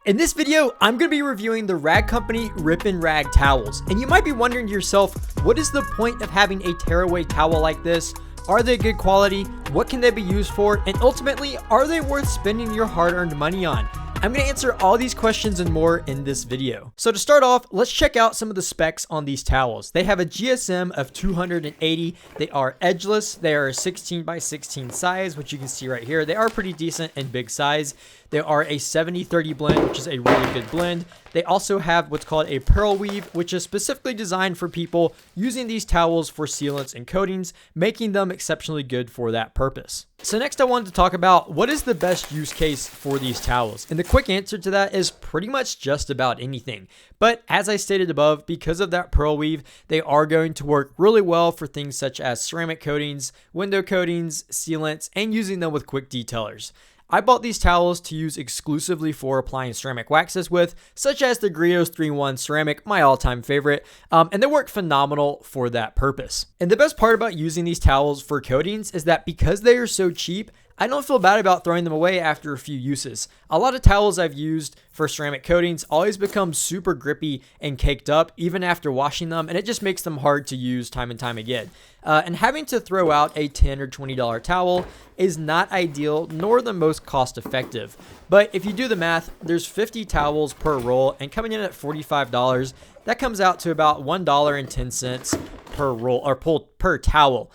In this video, I'm going to be reviewing the Rag Company Rip and Rag towels. And you might be wondering to yourself, what is the point of having a tearaway towel like this? Are they good quality? What can they be used for? And ultimately, are they worth spending your hard-earned money on? I'm going to answer all these questions and more in this video. So to start off, let's check out some of the specs on these towels. They have a GSM of 280. They are edgeless. They are a 16 by 16 size, which you can see right here. They are pretty decent and big size. They are a 70-30 blend, which is a really good blend. They also have what's called a pearl weave, which is specifically designed for people using these towels for sealants and coatings, making them exceptionally good for that purpose. So next I wanted to talk about what is the best use case for these towels. And the quick answer to that is pretty much just about anything. But as I stated above, because of that pearl weave, they are going to work really well for things such as ceramic coatings, window coatings, sealants, and using them with quick detailers. I bought these towels to use exclusively for applying ceramic waxes with, such as the Griot's 3-in-1 ceramic, my all-time favorite, and they work phenomenal for that purpose. And the best part about using these towels for coatings is that because they are so cheap, I don't feel bad about throwing them away after a few uses. A lot of towels I've used for ceramic coatings always become super grippy and caked up even after washing them, and it just makes them hard to use time and time again. And having to throw out a $10 or $20 towel is not ideal nor the most cost effective. But if you do the math, there's 50 towels per roll, and coming in at $45, that comes out to about $1.10 per roll or per towel.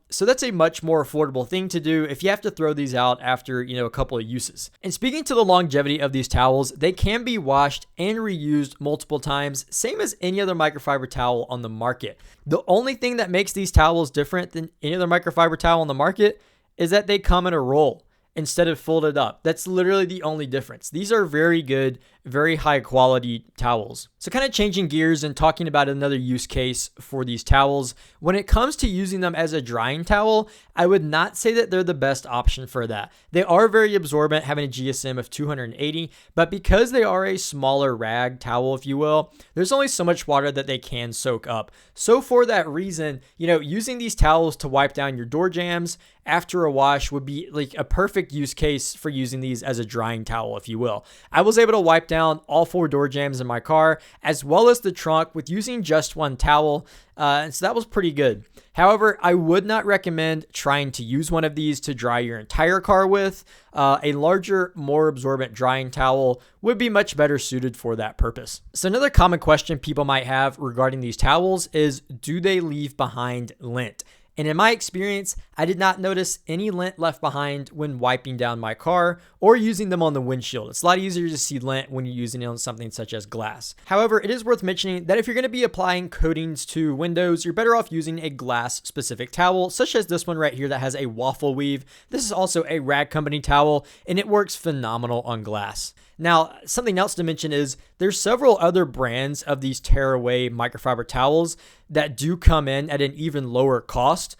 So that's a much more affordable thing to do if you have to throw these out after, a couple of uses. And speaking to the longevity of these towels, they can be washed and reused multiple times, same as any other microfiber towel on the market. The only thing that makes these towels different than any other microfiber towel on the market is that they come in a roll instead of folded up. That's literally the only difference. These are very good, very high quality towels. So kind of changing gears and talking about another use case for these towels. When it comes to using them as a drying towel, I would not say that they're the best option for that. They are very absorbent, having a GSM of 280, but because they are a smaller rag towel, if you will, there's only so much water that they can soak up. So for that reason, using these towels to wipe down your door jambs after a wash would be like a perfect use case for using these as a drying towel, if you will. I was able to wipe down all 4 door jambs in my car, as well as the trunk, with using just one towel. And so that was pretty good. However, I would not recommend trying to use one of these to dry your entire car with. A larger, more absorbent drying towel would be much better suited for that purpose. So another common question people might have regarding these towels is, do they leave behind lint? And in my experience, I did not notice any lint left behind when wiping down my car or using them on the windshield. It's a lot easier to see lint when you're using it on something such as glass. However, it is worth mentioning that if you're going to be applying coatings to windows, you're better off using a glass specific towel, such as this one right here that has a waffle weave. This is also a Rag Company towel, and it works phenomenal on glass. Now, something else to mention is there's several other brands of these tearaway microfiber towels that do come in at an even lower cost,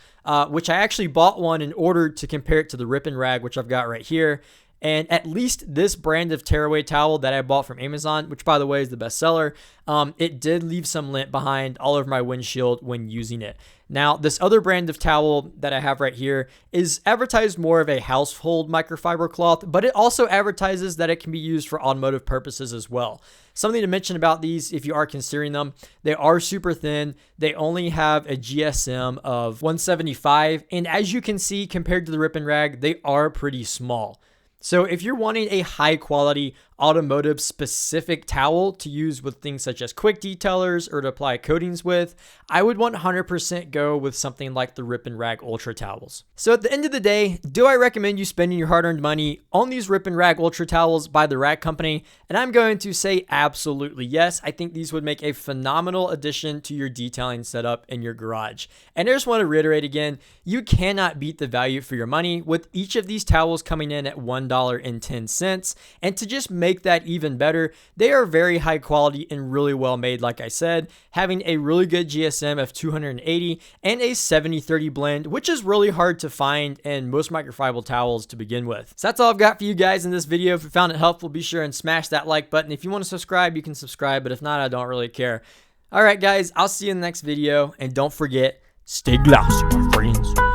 which I actually bought one in order to compare it to the Rip and Rag, which I've got right here. And at least this brand of tearaway towel that I bought from Amazon, which by the way is the best seller, it did leave some lint behind all over my windshield when using it. Now, this other brand of towel that I have right here is advertised more of a household microfiber cloth, but it also advertises that it can be used for automotive purposes as well. Something to mention about these, if you are considering them, they are super thin. They only have a GSM of 175, and as you can see, compared to the Rip and Rag, they are pretty small. So if you're wanting a high quality automotive specific towel to use with things such as quick detailers or to apply coatings with, I would 100% go with something like the Rip and Rag Ultra towels. So at the end of the day, do I recommend you spending your hard-earned money on these Rip and Rag Ultra towels by the Rag Company? And I'm going to say absolutely yes. I think these would make a phenomenal addition to your detailing setup in your garage. And I just want to reiterate again, you cannot beat the value for your money with each of these towels coming in at $1.10. And to just make that even better, they are very high quality and really well made, like I said, having a really good GSM of 280 and a 70-30 blend, which is really hard to find in most microfiber towels to begin with. So that's all I've got for you guys in this video. If you found it helpful, be sure and smash that like button. If you want to subscribe, you can subscribe, but if not, I don't really care. All right, guys, I'll see you in the next video, and don't forget, stay glossy, my friends.